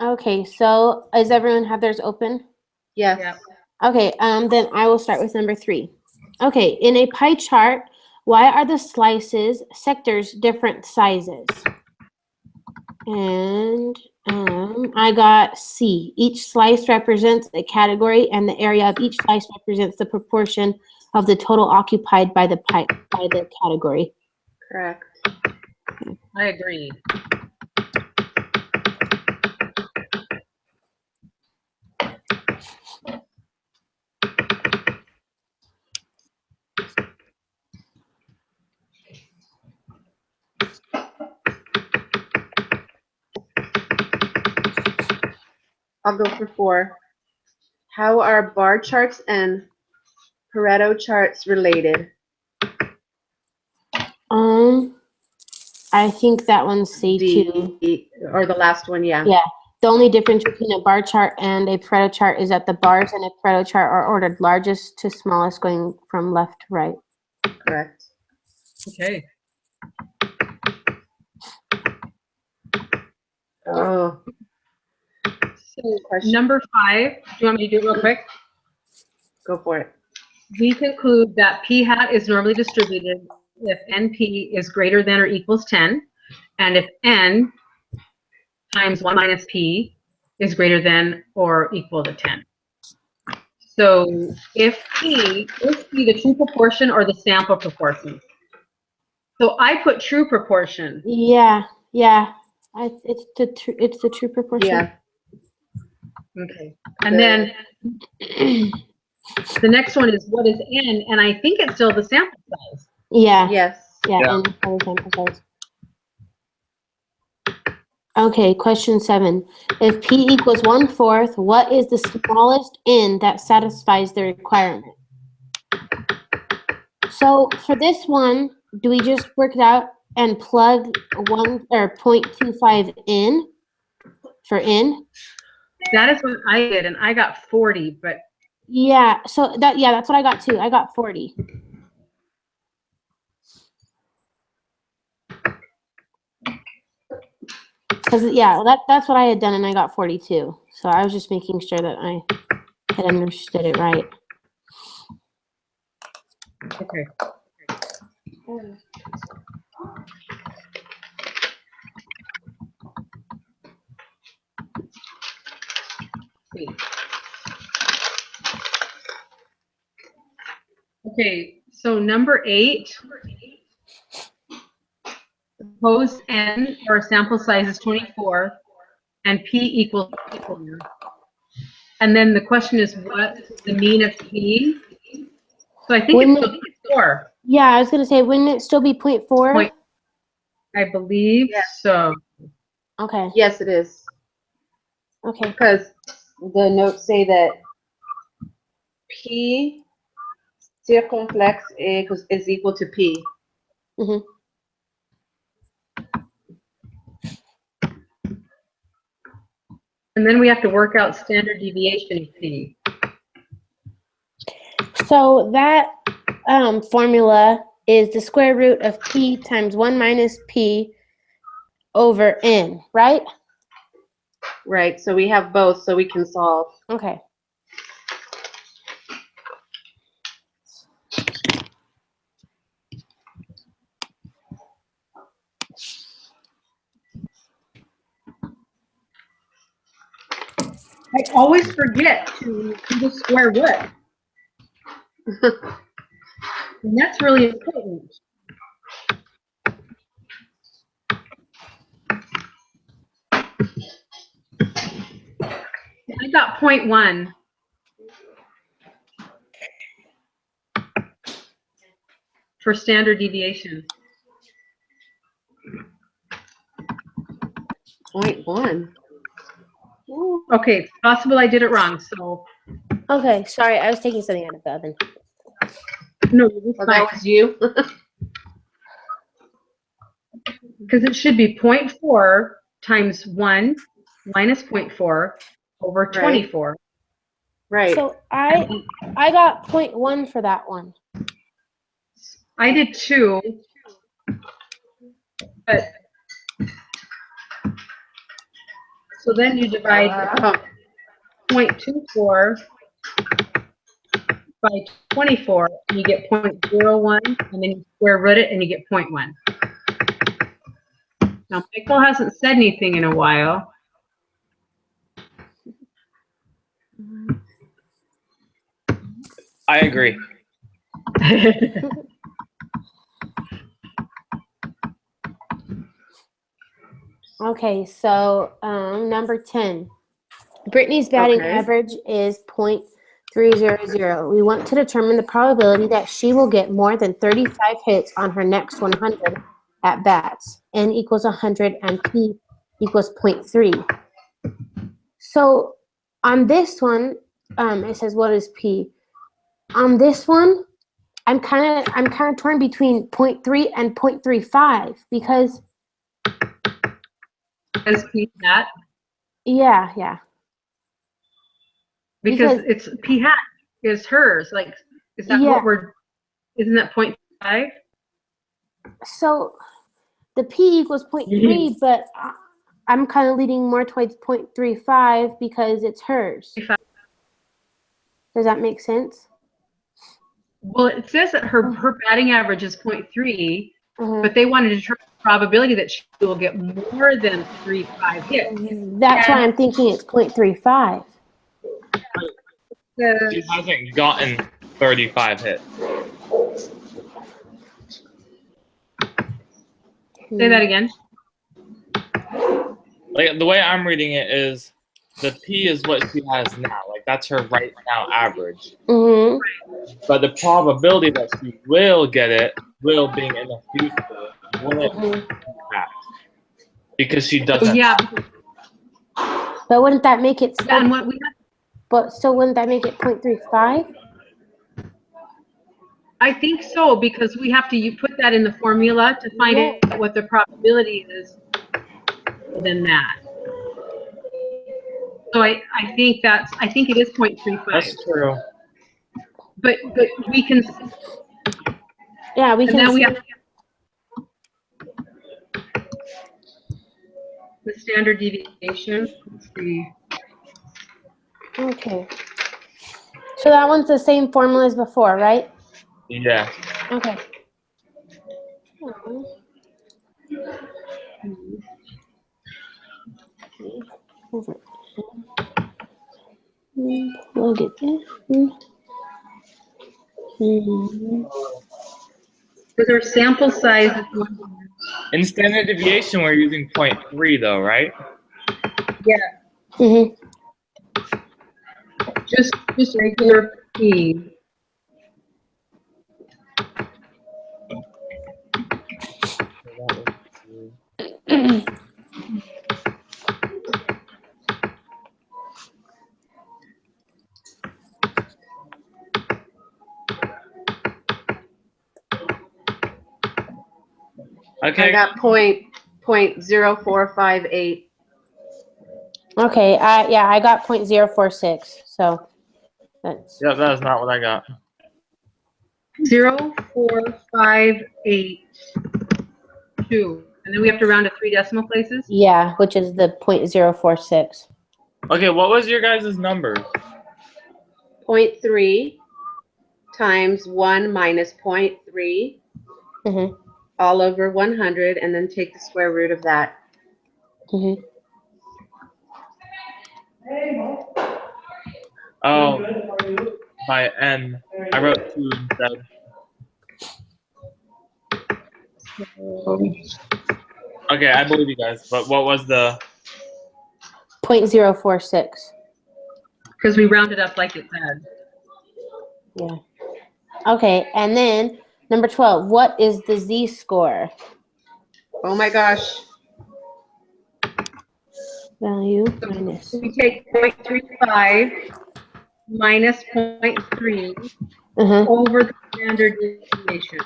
Okay, so does everyone have theirs open? Yes. Yeah. Okay, then I will start with number 3. Okay, in a pie chart, why are the slices, sectors different sizes? And I got C. Each slice represents a category, and the area of each slice represents the proportion of the total occupied by the category. Correct. I agree. I'll go for 4. How are bar charts and Pareto charts related? I think that one's C too. D, or the last one, yeah. Yeah. The only difference between a bar chart and a Pareto chart is that the bars in a Pareto chart are ordered largest to smallest, going from left to right. Correct. Okay. Oh. So number 5, do you want me to do it real quick? Go for it. We conclude that P hat is normally distributed if NP is greater than or equals 10, and if N times 1 minus P is greater than or equal to 10. So if P, is P the true proportion or the sample proportion? So I put true proportion. Yeah. It's the true proportion. Yeah. Okay. And then the next one is what is N, and I think it's still the sample size. Yeah. Yes. Yeah. Yeah. And the sample size. Okay, question 7. If P equals 1/4, what is the smallest N that satisfies the requirement? So for this one, do we just work it out and plug 0.25 in for N? That is what I did, and I got 40, but Yeah, so that's what I got too. I got 40. Because that's what I had done, and I got 42. So I was just making sure that I had understood it right. okay. Okay, so number 8, suppose N or sample size is 24 and P equals 4. And then the question is what's the mean of P? So I think it's 4. Yeah, I was going to say, wouldn't it still be 0.4? I believe so. Okay. Yes, it is. Okay. Because the notes say that P circumflex is equal to P. Mm-hmm. And then we have to work out standard deviation of P. So that formula is the square root of P times 1 minus P over N, right? Right. So we have both, so we can solve. Okay. I always forget to do the square root. And that's really important. I got 0.1. For standard deviation. 0.1. Okay, it's possible I did it wrong, so. Okay, sorry, I was taking something out of the oven. No, That was you? Because it should be 0.4 times 1 minus 0.4 over 24. Right. So I got 0.1 for that one. I did 2, but So then you divide 0.24 by 24, and you get 0.01, and then you square root it, and you get 0.1. Now, Michael hasn't said anything in a while. I agree. Okay, so number 10. Brittany's batting Okay. average is .300. We want to determine the probability that she will get more than 35 hits on her next 100 at bats. N equals 100 and P equals 0.3. So on this one, it says what is P? On this one, I'm kind of torn between 0.3 and 0.35 because As P hat, yeah. because Because- it's P hat is hers. Like, is that Yeah. what we're? Isn't that 0.5? So the P equals 0.3, but I'm kind of leaning more towards 0.35 because it's hers. 0.35. Does that make sense? Well, it says that her batting average is 0.3, Uh-huh. but they wanted to determine the probability that she will get more than 35 hits. That's why I'm thinking it's 0.35. She hasn't gotten 35 hits. Say that again. Like the way I'm reading it is the P is what she has now. Like that's her right now average. Mm-hmm. But the probability that she will get it will being in the future wouldn't impact. Because she doesn't. Yeah, But wouldn't that make it still, and what we have, but still wouldn't that make it 0.35? I think so, because we have to put that in the formula to find out what the probability is than that. So I think it is 0.35. That's true. But we can, Yeah, we and can then we see- have the standard deviation. Let's see. Okay. So that one's the same formula as before, right? Yeah. Okay. Plug it in. Because our sample size is one. In standard deviation, we're using 0.3 though, right? Yeah, Mm-hmm. just regular P. I Okay. got 0.0458. Okay, I got 0.046, so that's Yeah, that is not what I got. 0.4582, and then we have to round to 3 decimal places. yeah, which is the 0.046. Okay, what was your guys' numbers? 0.3 times 1 minus 0.3 Mm-hmm. all over 100, and then take the square root of that. Mm-hmm. Oh, by N. I wrote 2 instead. Okay, I believe you guys. But what was the? 0.046. Because we rounded up like it said. Yeah. Okay, and then number 12. What is the z-score? Oh my gosh. Value minus. We take 0.35 minus 0.3 Uh-huh. over the standard deviation.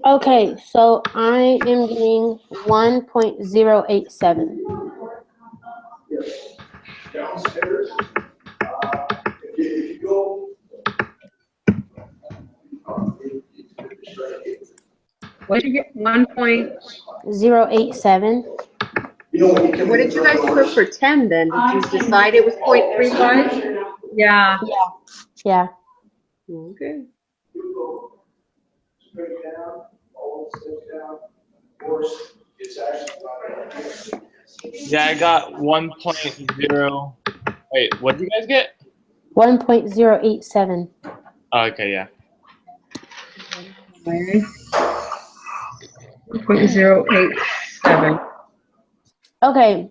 Okay, so I am getting 1.087. What did you get? 1 point. 0.087. What did you guys put for 10 then? Did you decide it was 0.35? Yeah. Yeah. Okay. Yeah, I got 1.0. Wait, what did you guys get? 1.087. Oh, okay, yeah. 0.087. Okay.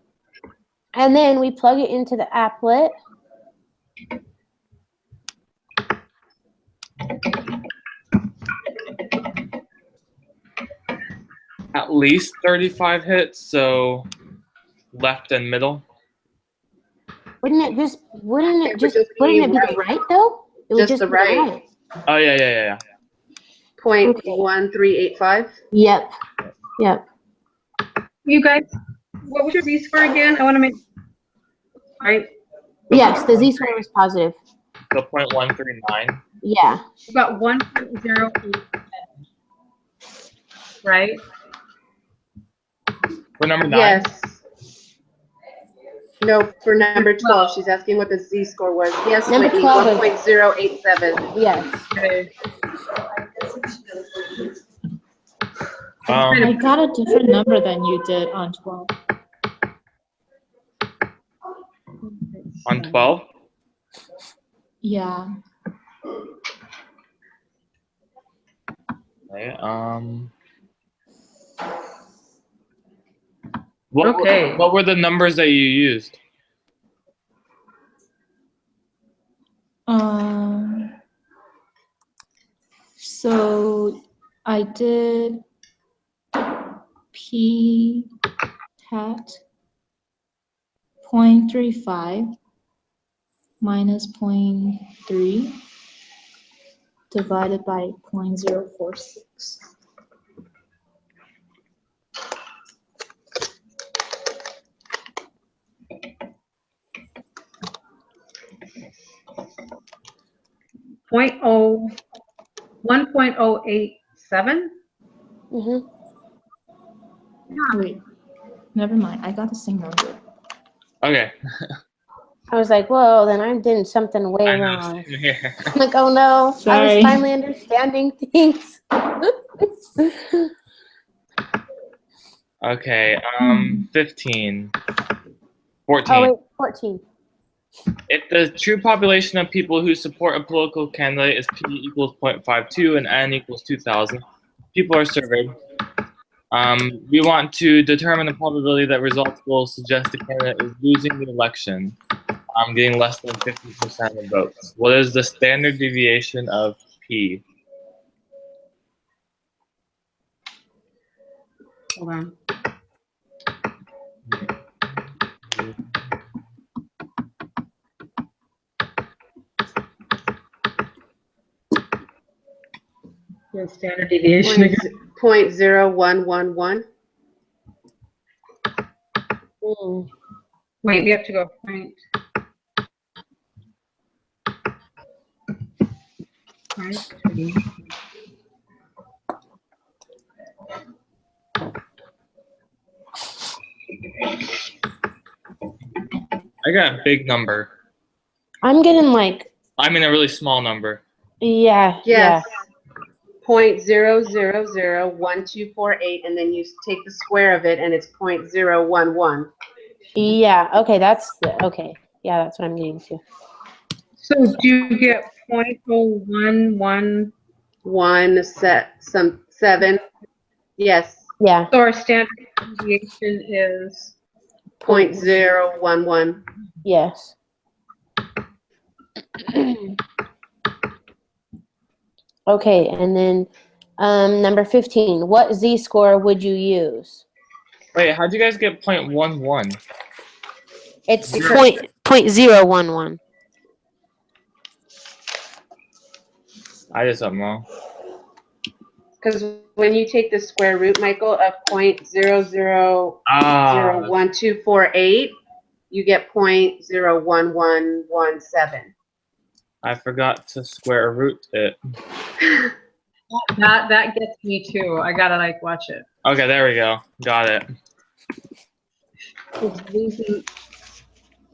And then we plug it into the applet. At least 35 hits, so left and middle. Wouldn't it just be be the right though? It would Just the be right. Oh, yeah. 0.1385. Yep. You guys, what was your z-score again? I want to make, right? Yes, the z-score was positive. So 0.139. Yeah. You got 1.087, right? For number 9? Yes. No, for number 12. She's asking what the z-score was. Yes, Number Whitney, 12 was- 1.087. Yes. Okay. I got a different number than you did on 12. On 12? Yeah. Okay, what were the numbers that you used? So I did p hat 0.35 minus 0.3 divided by 0.046. Point oh, 1.087. Mm-hmm. Wait, never mind. I got the same number. Okay. I was like, whoa, then I'm doing something way I know, wrong. same here. I'm like, oh no, I Sorry. was finally understanding things. Okay, 15. 14. Oh wait, 14. If the true population of people who support a political candidate is P equals 0.52 and N equals 2,000, people are surveyed. We want to determine the probability that results will suggest the candidate is losing the election, getting less than 50% of votes. What is the standard deviation of P? Hold on. The standard deviation again. 0.0111. Mm. Wait, we have to go point. Right. I got a big number. I'm getting like, I mean a really small number. yeah. Yes. 0.0001248, and then you take the square of it, and it's 0.011. Yeah. Okay, okay. Yeah, that's what I'm getting to. So do you get 0.011? 7. Yes. Yeah. So our standard deviation is 0.011. Yes. Okay, and then number 15. What z-score would you use? Wait, how'd you guys get 0.11? It's 0.011. I did something wrong. Because when you take the square root, Michael, of 0.000124.8, you get 0.01117. I forgot to square root it. that gets me too. I gotta like watch it. Okay, there we go. Got it. is losing,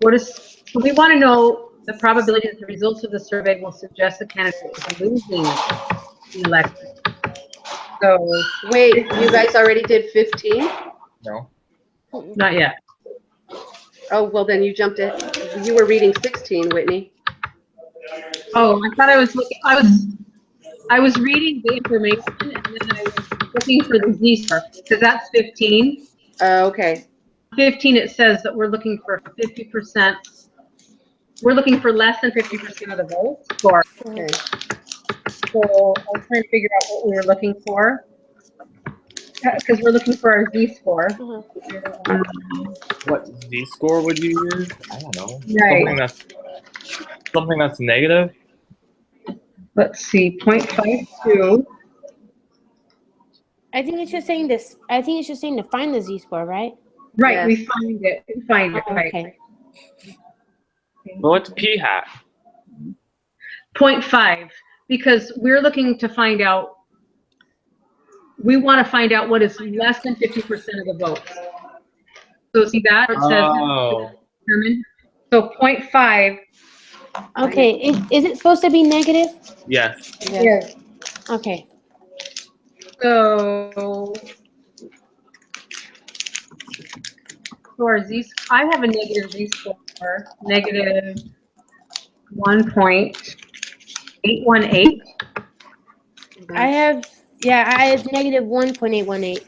so we want to know the probability that the results of the survey will suggest the candidate is losing the election. So, Wait, you guys already did 15? No. not yet. Oh, well, then you jumped it. You were reading 16, Whitney. Oh, I thought I was looking, I was reading the information and then I was looking for the Z-star, because that's 15. Okay. 15, it says that we're looking for 50%. We're looking for less than 50% of the votes for. Okay. So I was trying to figure out what we were looking for. Because we're looking for our Z-score. What Z-score would you use? I don't know. Right. Something that's negative? Let's see, 0.52. I think it's just saying this. I think it's just saying to find the Z-score, right? Right, Yes. we find it. We find it, Oh, right. okay. But what's p hat? 0.5, because we're looking to find out, we want to find out what is less than 50% of the votes. So see that? It says Oh. determined. So 0.5. Okay. Is it supposed to be negative? Yes. Yeah. Okay. So for Z, I have a negative Z-score, negative 1.818. I have negative 1.818.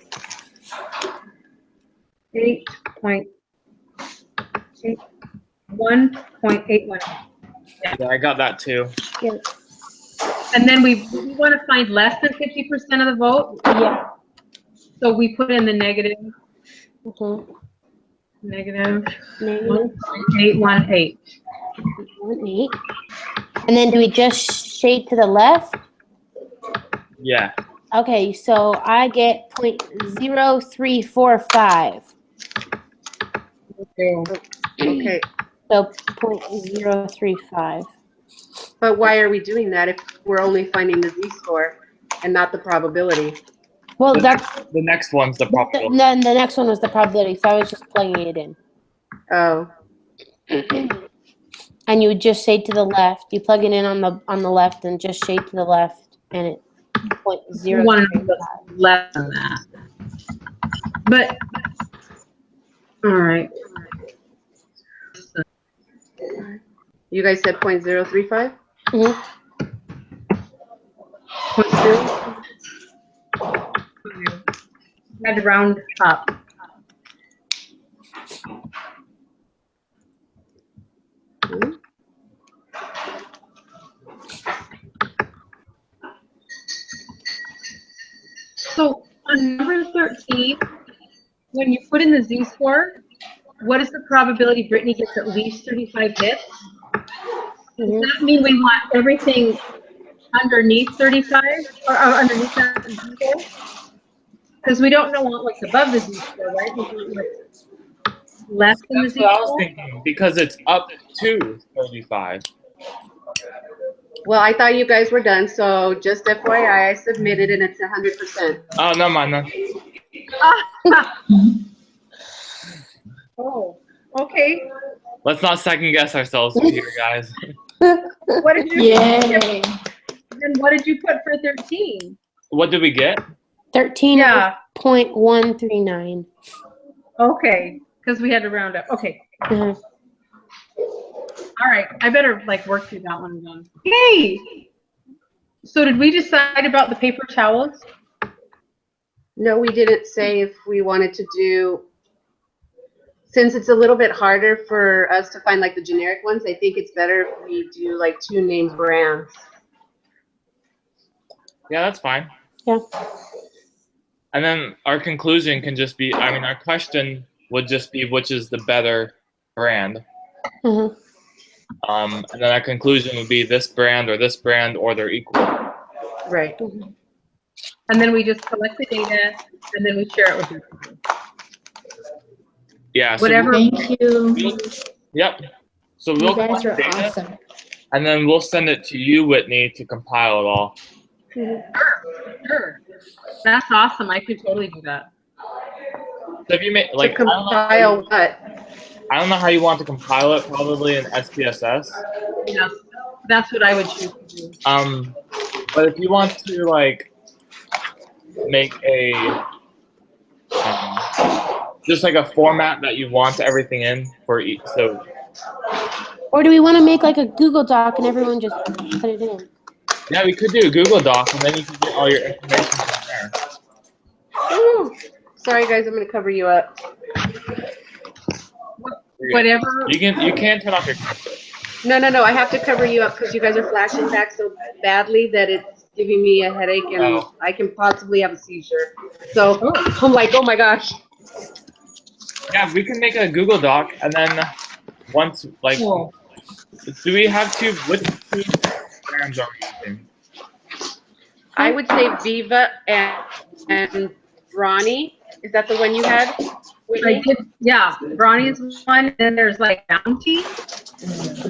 1.818. Yeah, I got that too. And then we want to find less than 50% of the vote. Yeah. So we put in the negative Mm-hmm. Negative Negative 1.818. 1.8. And then do we just shade to the left? Yeah. Okay, so I get 0.0345. Okay. So 0.035. But why are we doing that if we're only finding the Z-score and not the probability? Well, The that's next one's the probability. then the next one was the probability, so I was just plugging it in. Oh, And you would just shade to the left. You plug it in on the left and just shade to the left, and it We want to know what's less than that. But, all right. you guys said 0.035? Mhm. 0.0. Had to round up. So on number 13, when you put in the Z-score, what is the probability Brittany gets at least 35 hits? Does that mean we want everything underneath 35 or underneath that Z-score? Because we don't know what's above the Z-score, right? We want what's less than the That's what I was Z-score. thinking, because it's up to 35. Well, I thought you guys were done, so just FYI, I submitted and it's 100%. Oh, no, man. No. Oh, okay. Let's not second guess ourselves here, guys. What did you? Yay. Then what did you put for 13? What did we get? 13.139. Okay, because we had to round up. Okay. Uh-huh. All right. I better work through that one again. Hey. So did we decide about the paper towels? No, we didn't say if we wanted to do, since it's a little bit harder for us to find the generic ones, I think it's better if we do 2 named brands. Yeah, that's fine. Yeah. And then our conclusion can just be, our question would just be which is the better brand. Uh-huh. And then our conclusion would be this brand or they're equal. Right. And then we just collect the data and then we share it with you. Yeah. So Whatever. Thank you. Yep. So You we'll guys collect are data, awesome. and then we'll send it to you, Whitney, to compile it all. Sure. That's awesome. I could totally do that. So if you make To like, compile what? I don't know how you want to compile it. Probably in SPSS. Yes, that's what I would choose to do. But if you want to like make a just like a format that you want everything in for each, so Or do we want to make like a Google Doc and everyone just put it in? yeah, we could do a Google Doc and then you can get all your information from there. Ooh. Sorry, guys, I'm going to cover you up. You're good. Whatever. You can turn off your camera. No. I have to cover you up because you guys are flashing back so badly that it's giving me a headache and Oh. I can possibly have a seizure. So I'm like, oh my gosh. Yeah, we can make a Google Doc and then once like, Cool. do we have which two programs are we using? I would say Viva and Bronny. Is that the one you had? I Whitney? did, yeah, Bronny's one, and there's like Bounty.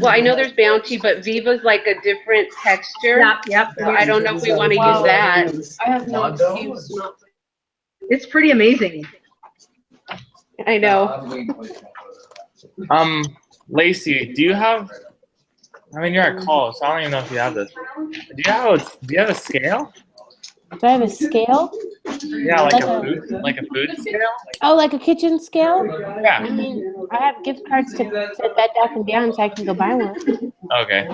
Well, I know there's Bounty, but Viva's like a different texture. Yep. So I don't know if we want to use that. I have no excuse not to. It's pretty amazing. I know. Lacey, do you have? I mean, you're at call, so I don't even know if you have this. Do you have a scale? Do I have a scale? Yeah, like a food scale. Oh, like a kitchen scale? I Yeah. mean, I have gift cards to Bed Bath & Beyond, so I can go buy one. Okay.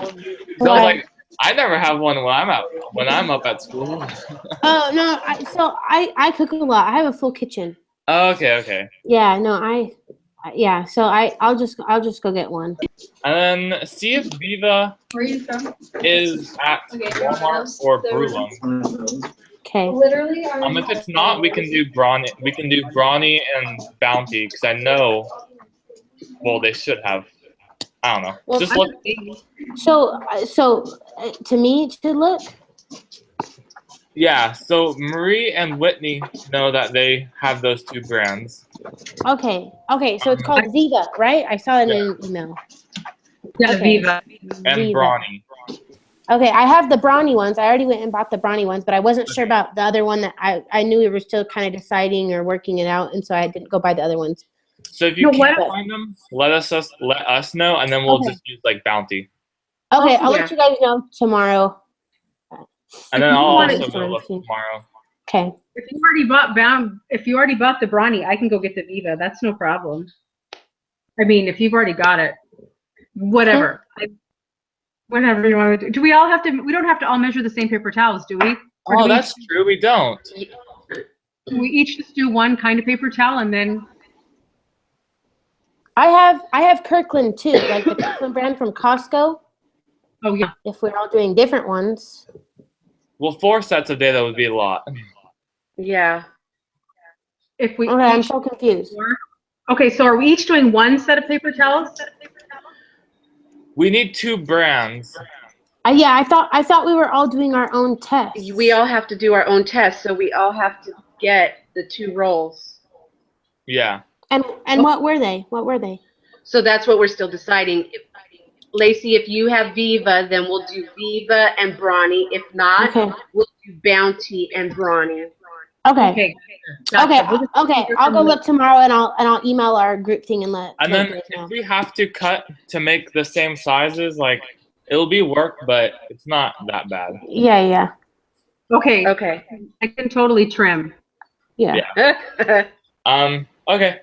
So I was like, I never have one when I'm up at school. Oh no! I cook a lot. I have a full kitchen. Oh, okay. Yeah, no, yeah. So I'll just go get one. And then see if Viva Where are you from? is at Walmart or Brulum. Okay. Literally. If it's not, we can do Bronny. We can do Bronny and Bounty because I know. Well, they should have. I don't know. Well, Just look. So to me to look. Yeah. So Marie and Whitney know that they have those two brands. Okay. So it's called Viva, right? I saw it in an email. Yeah, Okay. Viva. And Viva. Bronny. Okay, I have the Bronny ones. I already went and bought the Bronny ones, but I wasn't sure about the other one that I knew we were still kind of deciding or working it out, and so I didn't go buy the other ones. So if you No, can't what- find them, let us know, and then we'll Okay. just use like Bounty, Okay, Oh, I'll yeah. let you guys know tomorrow. and then you I'll want also it- go look tomorrow. Okay. If you already bought the Bronny, I can go get the Viva. That's no problem. I mean, if you've already got it, whatever. Whatever you want to do. Do we all have to? We don't have to all measure the same paper towels, do we? Or do Oh, we- that's true. We don't. We each just do one kind of paper towel, and then I have Kirkland too, like the Kirkland brand from Costco. oh yeah, If we're all doing different ones. Well, 4 sets of data would be a lot. Yeah. if we Okay, I'm each, so confused. okay, so are we each doing one set of paper towels? We need 2 brands. Yeah, I thought we were all doing our own tests. We all have to do our own test, so we all have to get the 2 rolls. Yeah. And what were they? What were they? So that's what we're still deciding. Lacey, if you have Viva, then we'll do Viva and Bronny. If not, Okay. we'll do Bounty and Bronny. Okay. Okay. Okay. Gotcha. Okay. I'll go look tomorrow and I'll email our group thing and let And let then you guys know. if we have to cut to make the same sizes, like it'll be work, but it's not that bad. Yeah. Okay, Okay. I can totally trim. Yeah. Okay.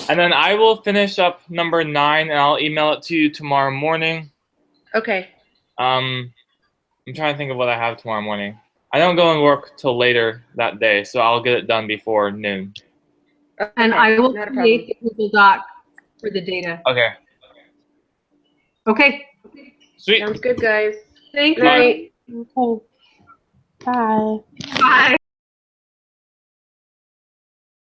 And then I will finish up number 9 and I'll email it to you tomorrow morning. Okay. I'm trying to think of what I have tomorrow morning. I don't go and work till later that day, so I'll get it done before noon. And Okay, I will not a create the Google Doc for the data. Okay. Okay, Sweet. Sounds good, guys. thank Good night. you. Okay. Bye. Bye.